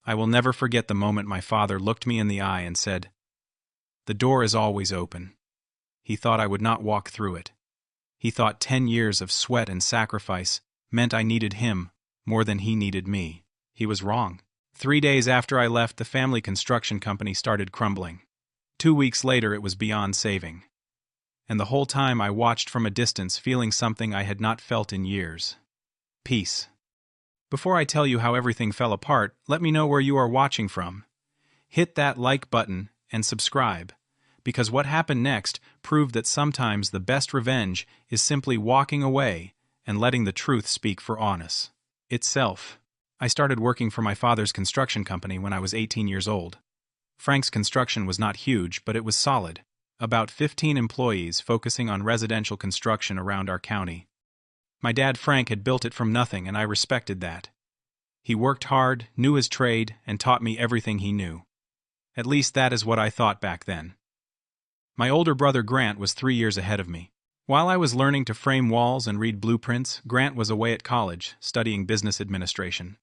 I will never forget the moment my father looked me in the eye and said, "The door is always open." He thought I would not walk through it. He thought 10 years of sweat and sacrifice meant I needed him more than he needed me. He was wrong. 3 days after I left, the family construction company started crumbling. 2 weeks later, it was beyond saving. And the whole time I watched from a distance, feeling something I had not felt in years. Peace. Before I tell you how everything fell apart, let me know where you are watching from. Hit that like button and subscribe, because what happened next proved that sometimes the best revenge is simply walking away and letting the truth speak for honest itself. I started working for my father's construction company when I was 18 years old. Frank's construction was not huge, but it was solid. About 15 employees focusing on residential construction around our county. My dad Frank had built it from nothing, and I respected that. He worked hard, knew his trade, and taught me everything he knew. At least that is what I thought back then. My older brother Grant was 3 years ahead of me. While I was learning to frame walls and read blueprints, Grant was away at college, studying business administration.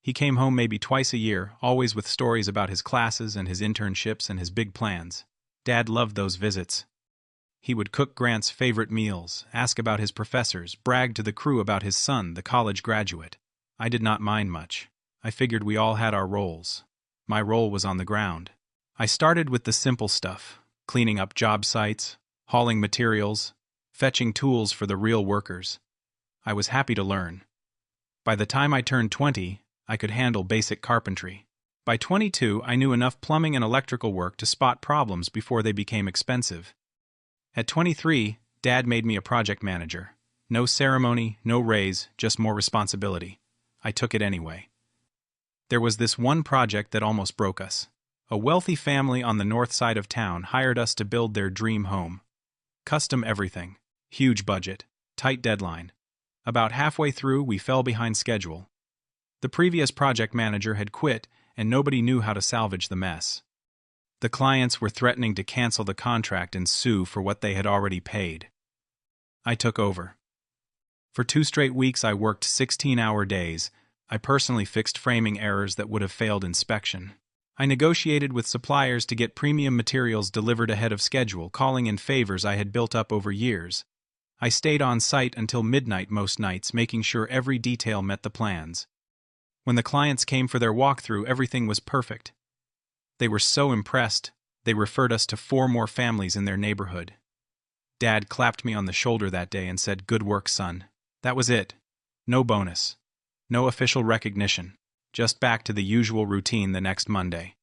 He came home maybe twice a year, always with stories about his classes and his internships and his big plans. Dad loved those visits. He would cook Grant's favorite meals, ask about his professors, brag to the crew about his son, the college graduate. I did not mind much. I figured we all had our roles. My role was on the ground. I started with the simple stuff, cleaning up job sites, hauling materials, fetching tools for the real workers. I was happy to learn. By the time I turned 20, I could handle basic carpentry. By 22, I knew enough plumbing and electrical work to spot problems before they became expensive. At 23, Dad made me a project manager. No ceremony, no raise, just more responsibility. I took it anyway. There was this one project that almost broke us. A wealthy family on the north side of town hired us to build their dream home. Custom everything. Huge budget. Tight deadline. About halfway through, we fell behind schedule. The previous project manager had quit, and nobody knew how to salvage the mess. The clients were threatening to cancel the contract and sue for what they had already paid. I took over. For 2 straight weeks, I worked 16-hour days. I personally fixed framing errors that would have failed inspection. I negotiated with suppliers to get premium materials delivered ahead of schedule, calling in favors I had built up over years. I stayed on site until midnight most nights, making sure every detail met the plans. When the clients came for their walkthrough, everything was perfect. They were so impressed, they referred us to 4 more families in their neighborhood. Dad clapped me on the shoulder that day and said, "Good work, son." That was it. No bonus. No official recognition. Just back to the usual routine the next Monday.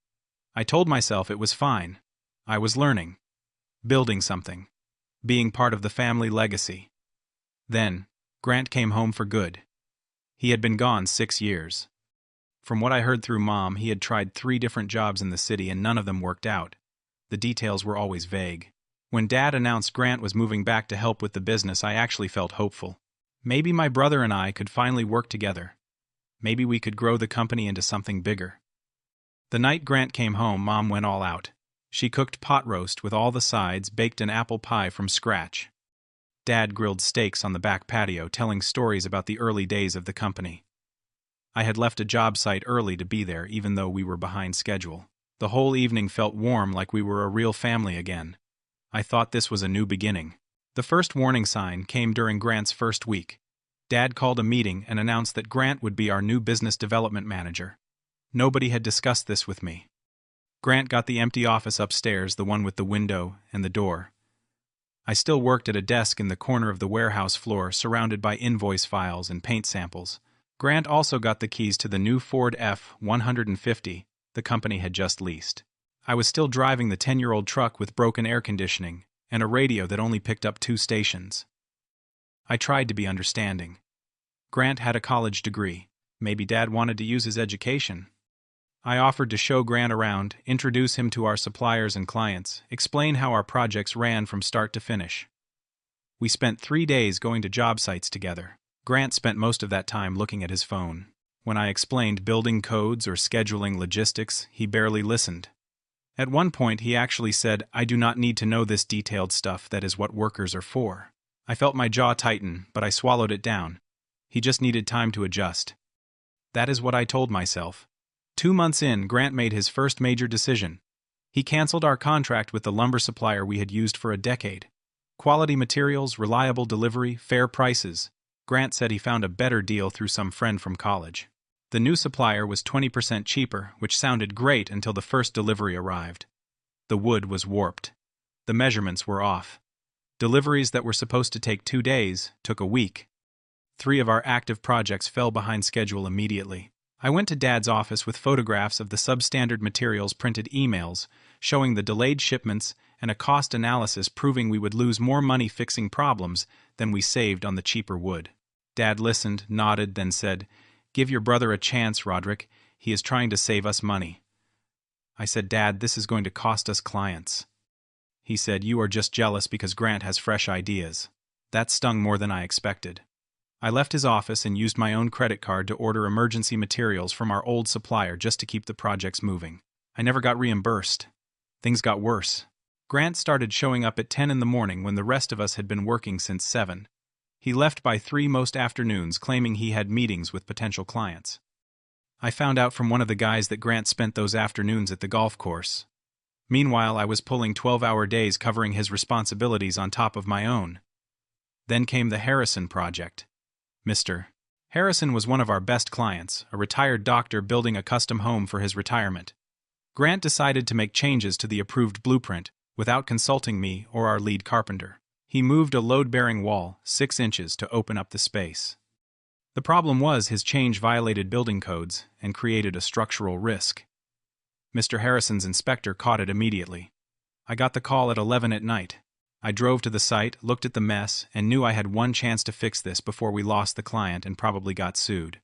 I told myself it was fine. I was learning. Building something. Being part of the family legacy. Then, Grant came home for good. He had been gone 6 years. From what I heard through Mom, he had tried 3 different jobs in the city and none of them worked out. The details were always vague. When Dad announced Grant was moving back to help with the business, I actually felt hopeful. Maybe my brother and I could finally work together. Maybe we could grow the company into something bigger. The night Grant came home, Mom went all out. She cooked pot roast with all the sides, baked an apple pie from scratch. Dad grilled steaks on the back patio, telling stories about the early days of the company. I had left a job site early to be there, even though we were behind schedule. The whole evening felt warm, like we were a real family again. I thought this was a new beginning. The first warning sign came during Grant's first week. Dad called a meeting and announced that Grant would be our new business development manager. Nobody had discussed this with me. Grant got the empty office upstairs, the one with the window and the door. I still worked at a desk in the corner of the warehouse floor, surrounded by invoice files and paint samples. Grant also got the keys to the new Ford F-150 the company had just leased. I was still driving the 10-year-old truck with broken air conditioning and a radio that only picked up 2 stations. I tried to be understanding. Grant had a college degree. Maybe Dad wanted to use his education. I offered to show Grant around, introduce him to our suppliers and clients, explain how our projects ran from start to finish. We spent 3 days going to job sites together. Grant spent most of that time looking at his phone. When I explained building codes or scheduling logistics, he barely listened. At one point, he actually said, "I do not need to know this detailed stuff. That is what workers are for." I felt my jaw tighten, but I swallowed it down. He just needed time to adjust. That is what I told myself. 2 months in, Grant made his first major decision. He canceled our contract with the lumber supplier we had used for a decade. Quality materials, reliable delivery, fair prices. Grant said he found a better deal through some friend from college. The new supplier was 20% cheaper, which sounded great until the first delivery arrived. The wood was warped. The measurements were off. Deliveries that were supposed to take 2 days took a week. 3 of our active projects fell behind schedule immediately. I went to Dad's office with photographs of the substandard materials, printed emails showing the delayed shipments, and a cost analysis proving we would lose more money fixing problems than we saved on the cheaper wood. Dad listened, nodded, then said, "Give your brother a chance, Roderick. He is trying to save us money." I said, "Dad, this is going to cost us clients." He said, "You are just jealous because Grant has fresh ideas." That stung more than I expected. I left his office and used my own credit card to order emergency materials from our old supplier just to keep the projects moving. I never got reimbursed. Things got worse. Grant started showing up at 10 in the morning when the rest of us had been working since 7. He left by 3 most afternoons, claiming he had meetings with potential clients. I found out from one of the guys that Grant spent those afternoons at the golf course. Meanwhile, I was pulling 12-hour days covering his responsibilities on top of my own. Then came the Harrison project. Mr. Harrison was one of our best clients, a retired doctor building a custom home for his retirement. Grant decided to make changes to the approved blueprint without consulting me or our lead carpenter. He moved a load-bearing wall 6 inches to open up the space. The problem was his change violated building codes and created a structural risk. Mr. Harrison's inspector caught it immediately. I got the call at 11 at night. I drove to the site, looked at the mess, and knew I had one chance to fix this before we lost the client and probably got sued.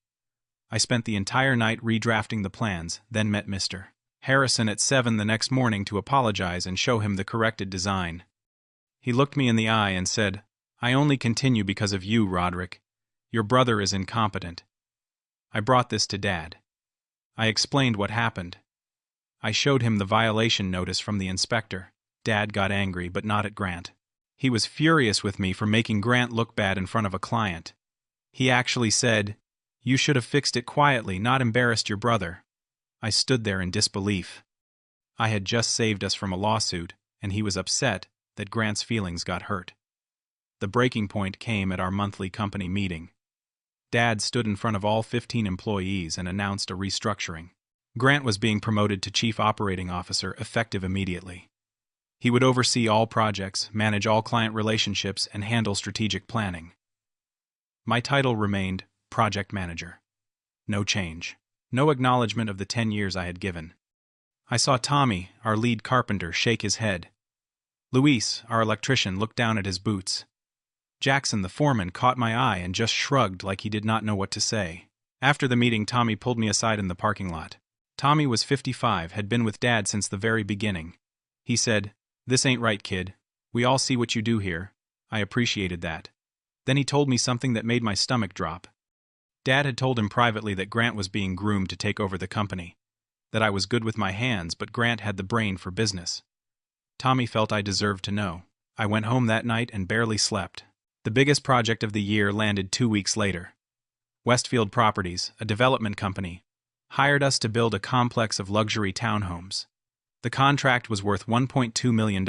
I spent the entire night redrafting the plans, then met Mr. Harrison at 7 the next morning to apologize and show him the corrected design. He looked me in the eye and said, "I only continue because of you, Roderick. Your brother is incompetent." I brought this to Dad. I explained what happened. I showed him the violation notice from the inspector. Dad got angry, but not at Grant. He was furious with me for making Grant look bad in front of a client. He actually said, "You should have fixed it quietly, not embarrassed your brother." I stood there in disbelief. I had just saved us from a lawsuit, and he was upset that Grant's feelings got hurt. The breaking point came at our monthly company meeting. Dad stood in front of all 15 employees and announced a restructuring. Grant was being promoted to Chief Operating Officer effective immediately. He would oversee all projects, manage all client relationships, and handle strategic planning. My title remained Project Manager. No change. No acknowledgement of the 10 years I had given. I saw Tommy, our lead carpenter, shake his head. Luis, our electrician, looked down at his boots. Jackson, the foreman, caught my eye and just shrugged like he did not know what to say. After the meeting, Tommy pulled me aside in the parking lot. Tommy was 55, had been with Dad since the very beginning. He said, "This ain't right, kid. We all see what you do here." I appreciated that. Then he told me something that made my stomach drop. Dad had told him privately that Grant was being groomed to take over the company, that I was good with my hands, but Grant had the brain for business. Tommy felt I deserved to know. I went home that night and barely slept. The biggest project of the year landed 2 weeks later. Westfield Properties, a development company, hired us to build a complex of luxury townhomes. The contract was worth $1.2 million.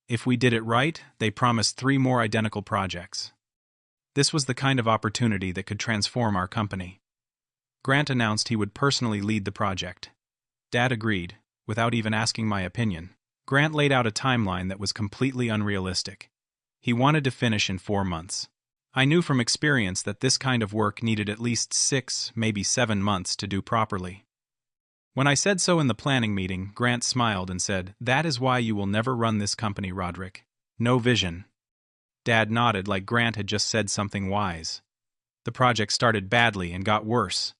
If we did it right, they promised 3 more identical projects. This was the kind of opportunity that could transform our company. Grant announced he would personally lead the project. Dad agreed, without even asking my opinion. Grant laid out a timeline that was completely unrealistic. He wanted to finish in 4 months. I knew from experience that this kind of work needed at least 6, maybe 7 months to do properly. When I said so in the planning meeting, Grant smiled and said, "That is why you will never run this company, Roderick. No vision." Dad nodded like Grant had just said something wise. The project started badly and got worse.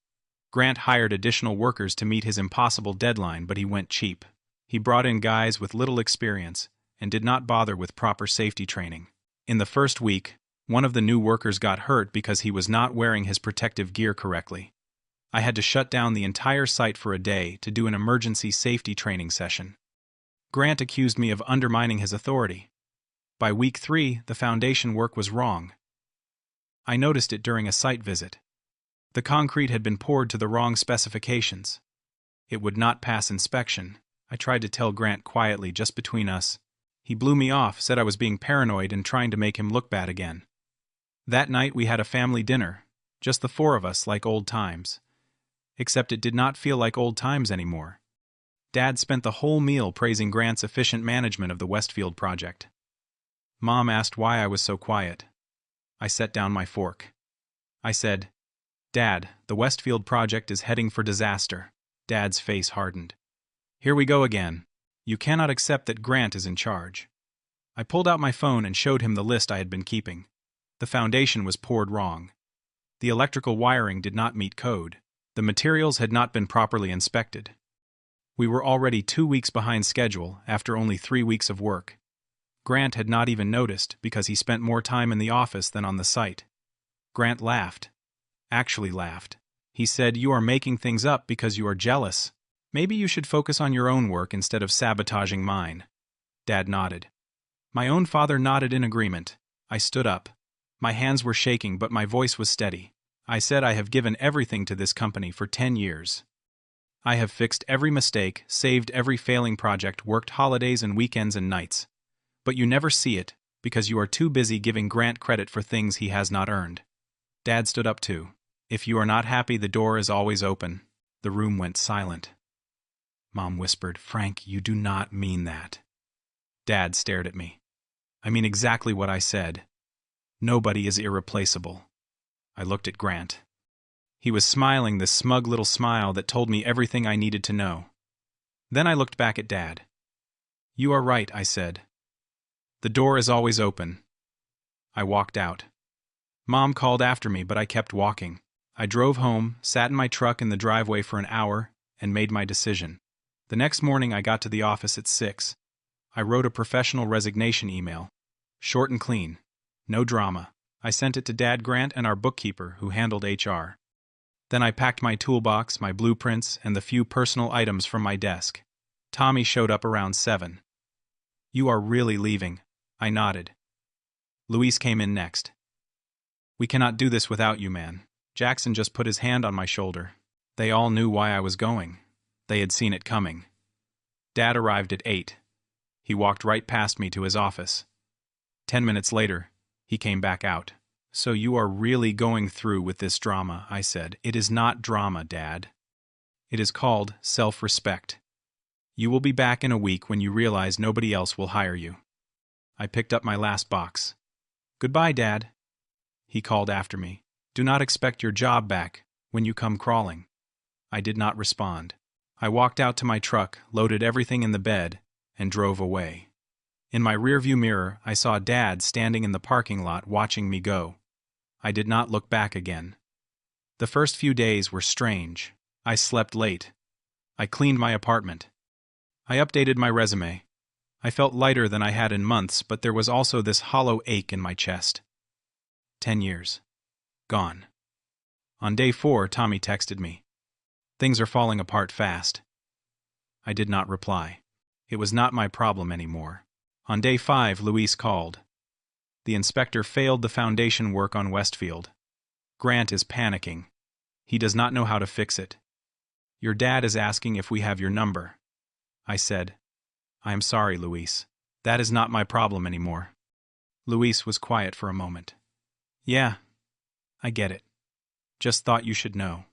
Grant hired additional workers to meet his impossible deadline, but he went cheap. He brought in guys with little experience and did not bother with proper safety training. In the first week, one of the new workers got hurt because he was not wearing his protective gear correctly. I had to shut down the entire site for a day to do an emergency safety training session. Grant accused me of undermining his authority. By week 3, the foundation work was wrong. I noticed it during a site visit. The concrete had been poured to the wrong specifications. It would not pass inspection. I tried to tell Grant quietly, just between us. He blew me off, said I was being paranoid and trying to make him look bad again. That night we had a family dinner, just the four of us, like old times. Except it did not feel like old times anymore. Dad spent the whole meal praising Grant's efficient management of the Westfield project. Mom asked why I was so quiet. I set down my fork. I said, "Dad, the Westfield project is heading for disaster." Dad's face hardened. "Here we go again. You cannot accept that Grant is in charge." I pulled out my phone and showed him the list I had been keeping. The foundation was poured wrong. The electrical wiring did not meet code. The materials had not been properly inspected. We were already 2 weeks behind schedule after only 3 weeks of work. Grant had not even noticed because he spent more time in the office than on the site. Grant laughed. Actually laughed. He said, "You are making things up because you are jealous. Maybe you should focus on your own work instead of sabotaging mine." Dad nodded. My own father nodded in agreement. I stood up. My hands were shaking, but my voice was steady. I said, "I have given everything to this company for 10 years. I have fixed every mistake, saved every failing project, worked holidays and weekends and nights. But you never see it, because you are too busy giving Grant credit for things he has not earned." Dad stood up too. "If you are not happy, the door is always open." The room went silent. Mom whispered, "Frank, you do not mean that." Dad stared at me. "I mean exactly what I said. Nobody is irreplaceable." I looked at Grant. He was smiling this smug little smile that told me everything I needed to know. Then I looked back at Dad. "You are right," I said. "The door is always open." I walked out. Mom called after me, but I kept walking. I drove home, sat in my truck in the driveway for an hour, and made my decision. The next morning I got to the office at 6. I wrote a professional resignation email. Short and clean. No drama. I sent it to Dad, Grant, and our bookkeeper, who handled HR. Then I packed my toolbox, my blueprints, and the few personal items from my desk. Tommy showed up around 7. "You are really leaving?" I nodded. Luis came in next. "We cannot do this without you, man." Jackson just put his hand on my shoulder. They all knew why I was going. They had seen it coming. Dad arrived at 8. He walked right past me to his office. 10 minutes later, he came back out. "So you are really going through with this drama," I said. "It is not drama, Dad. It is called self-respect. You will be back in a week when you realize nobody else will hire you." I picked up my last box. "Goodbye, Dad," he called after me. "Do not expect your job back when you come crawling." I did not respond. I walked out to my truck, loaded everything in the bed, and drove away. In my rearview mirror, I saw Dad standing in the parking lot watching me go. I did not look back again. The first few days were strange. I slept late. I cleaned my apartment. I updated my resume. I felt lighter than I had in months, but there was also this hollow ache in my chest. 10 years. Gone. On day 4, Tommy texted me. "Things are falling apart fast." I did not reply. It was not my problem anymore. On day 5, Luis called. The inspector failed the foundation work on Westfield. Grant is panicking. He does not know how to fix it. Your dad is asking if we have your number. I said, "I am sorry, Luis. That is not my problem anymore." Luis was quiet for a moment. "Yeah, I get it. Just thought you should know."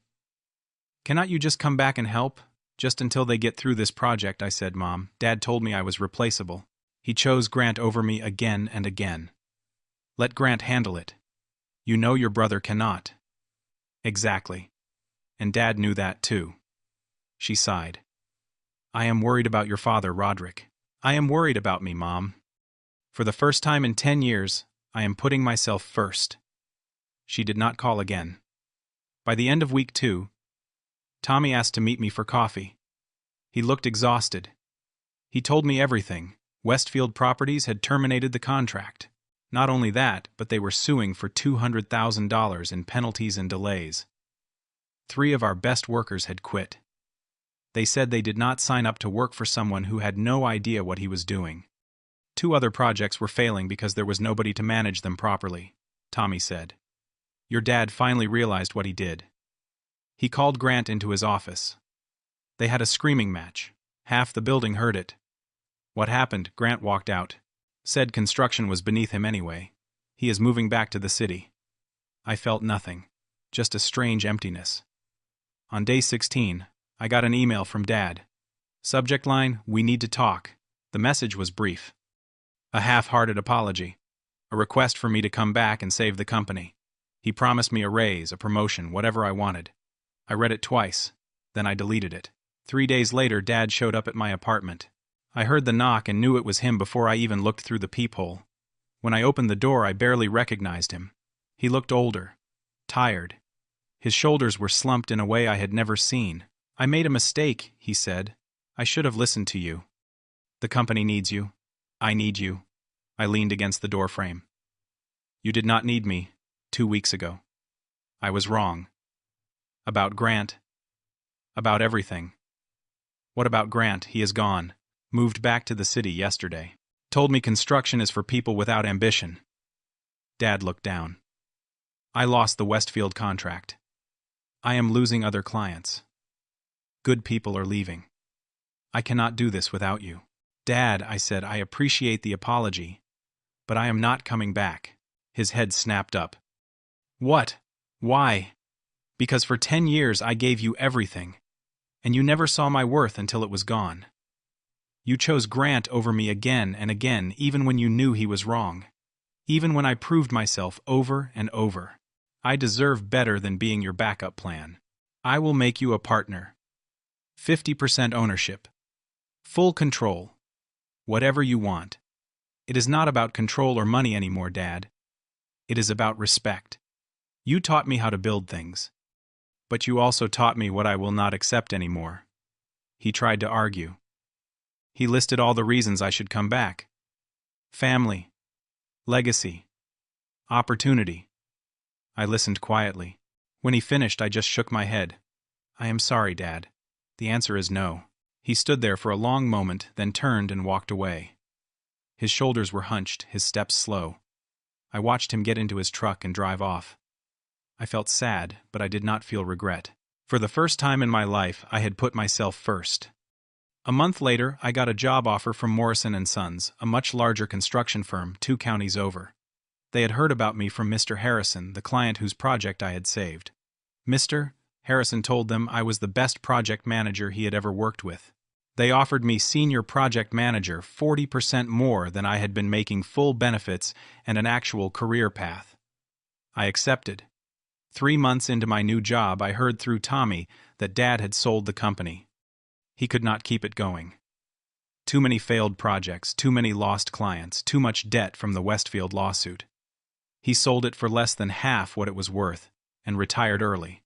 "Cannot you just come back and help? Just until they get through this project," I said, "Mom. Dad told me I was replaceable. He chose Grant over me again and again. Let Grant handle it. You know your brother cannot." "Exactly. And Dad knew that too." She sighed. "I am worried about your father, Roderick. I am worried about me, Mom. For the first time in 10 years, I am putting myself first." She did not call again. By the end of week 2, Tommy asked to meet me for coffee. He looked exhausted. He told me everything. Westfield Properties had terminated the contract. Not only that, but they were suing for $200,000 in penalties and delays. 3 of our best workers had quit. They said they did not sign up to work for someone who had no idea what he was doing. 2 other projects were failing because there was nobody to manage them properly, Tommy said. Your dad finally realized what he did. He called Grant into his office. They had a screaming match. Half the building heard it. What happened? Grant walked out. Said construction was beneath him anyway. He is moving back to the city. I felt nothing. Just a strange emptiness. On day 16, I got an email from Dad. Subject line, "We need to talk." The message was brief. A half-hearted apology. A request for me to come back and save the company. He promised me a raise, a promotion, whatever I wanted. I read it twice. Then I deleted it. 3 days later, Dad showed up at my apartment. I heard the knock and knew it was him before I even looked through the peephole. When I opened the door, I barely recognized him. He looked older. Tired. His shoulders were slumped in a way I had never seen. "I made a mistake," he said. "I should have listened to you. The company needs you. I need you." I leaned against the doorframe. "You did not need me 2 weeks ago. I was wrong. About Grant. About everything." "What about Grant? He is gone. Moved back to the city yesterday. Told me construction is for people without ambition." Dad looked down. "I lost the Westfield contract. I am losing other clients. Good people are leaving. I cannot do this without you." "Dad," I said, "I appreciate the apology, but I am not coming back." His head snapped up. "What? Why?" "Because for 10 years I gave you everything, and you never saw my worth until it was gone. You chose Grant over me again and again, even when you knew he was wrong. Even when I proved myself over and over. I deserve better than being your backup plan. I will make you a partner. 50% ownership. Full control. Whatever you want. It is not about control or money anymore, Dad. It is about respect. You taught me how to build things. But you also taught me what I will not accept anymore." He tried to argue. He listed all the reasons I should come back. Family. Legacy. Opportunity. I listened quietly. When he finished, I just shook my head. "I am sorry, Dad. The answer is no." He stood there for a long moment, then turned and walked away. His shoulders were hunched, his steps slow. I watched him get into his truck and drive off. I felt sad, but I did not feel regret. For the first time in my life, I had put myself first. A month later, I got a job offer from Morrison & Sons, a much larger construction firm 2 counties over. They had heard about me from Mr. Harrison, the client whose project I had saved. Mr. Harrison told them I was the best project manager he had ever worked with. They offered me senior project manager, 40% more than I had been making, full benefits, and an actual career path. I accepted. 3 months into my new job, I heard through Tommy that Dad had sold the company. He could not keep it going. Too many failed projects, too many lost clients, too much debt from the Westfield lawsuit. He sold it for less than half what it was worth, and retired early.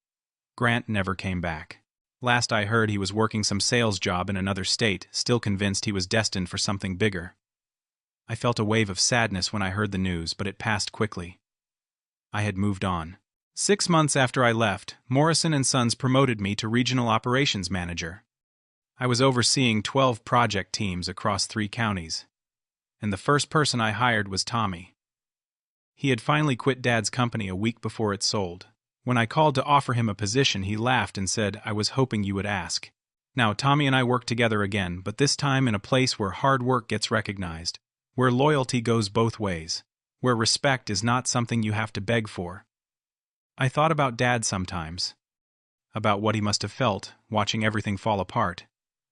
Grant never came back. Last I heard, he was working some sales job in another state, still convinced he was destined for something bigger. I felt a wave of sadness when I heard the news, but it passed quickly. I had moved on. 6 months after I left, Morrison & Sons promoted me to Regional Operations Manager. I was overseeing 12 project teams across 3 counties, and the first person I hired was Tommy. He had finally quit Dad's company a week before it sold. When I called to offer him a position, he laughed and said, "I was hoping you would ask." Now, Tommy and I worked together again, but this time in a place where hard work gets recognized, where loyalty goes both ways, where respect is not something you have to beg for. I thought about Dad sometimes, about what he must have felt, watching everything fall apart.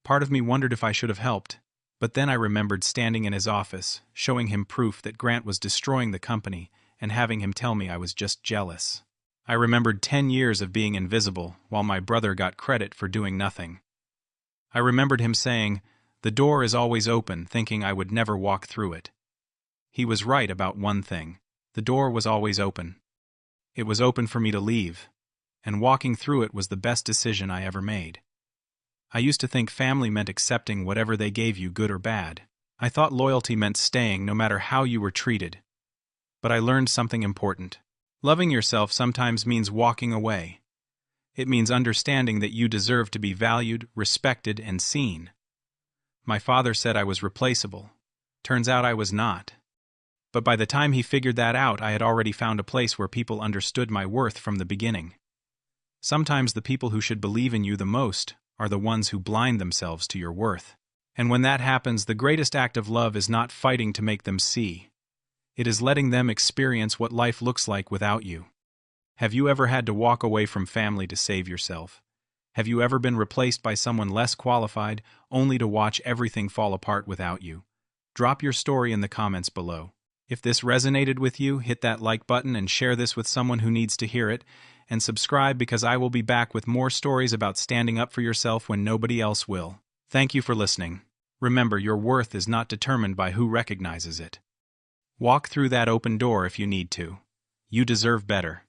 Part of me wondered if I should have helped, but then I remembered standing in his office, showing him proof that Grant was destroying the company, and having him tell me I was just jealous. I remembered 10 years of being invisible, while my brother got credit for doing nothing. I remembered him saying, "The door is always open," thinking I would never walk through it. He was right about one thing. The door was always open. It was open for me to leave, and walking through it was the best decision I ever made. I used to think family meant accepting whatever they gave you, good or bad. I thought loyalty meant staying no matter how you were treated. But I learned something important. Loving yourself sometimes means walking away. It means understanding that you deserve to be valued, respected, and seen. My father said I was replaceable. Turns out I was not. But by the time he figured that out, I had already found a place where people understood my worth from the beginning. Sometimes the people who should believe in you the most are the ones who blind themselves to your worth. And when that happens, the greatest act of love is not fighting to make them see. It is letting them experience what life looks like without you. Have you ever had to walk away from family to save yourself? Have you ever been replaced by someone less qualified, only to watch everything fall apart without you? Drop your story in the comments below. If this resonated with you, hit that like button and share this with someone who needs to hear it, and subscribe because I will be back with more stories about standing up for yourself when nobody else will. Thank you for listening. Remember, your worth is not determined by who recognizes it. Walk through that open door if you need to. You deserve better.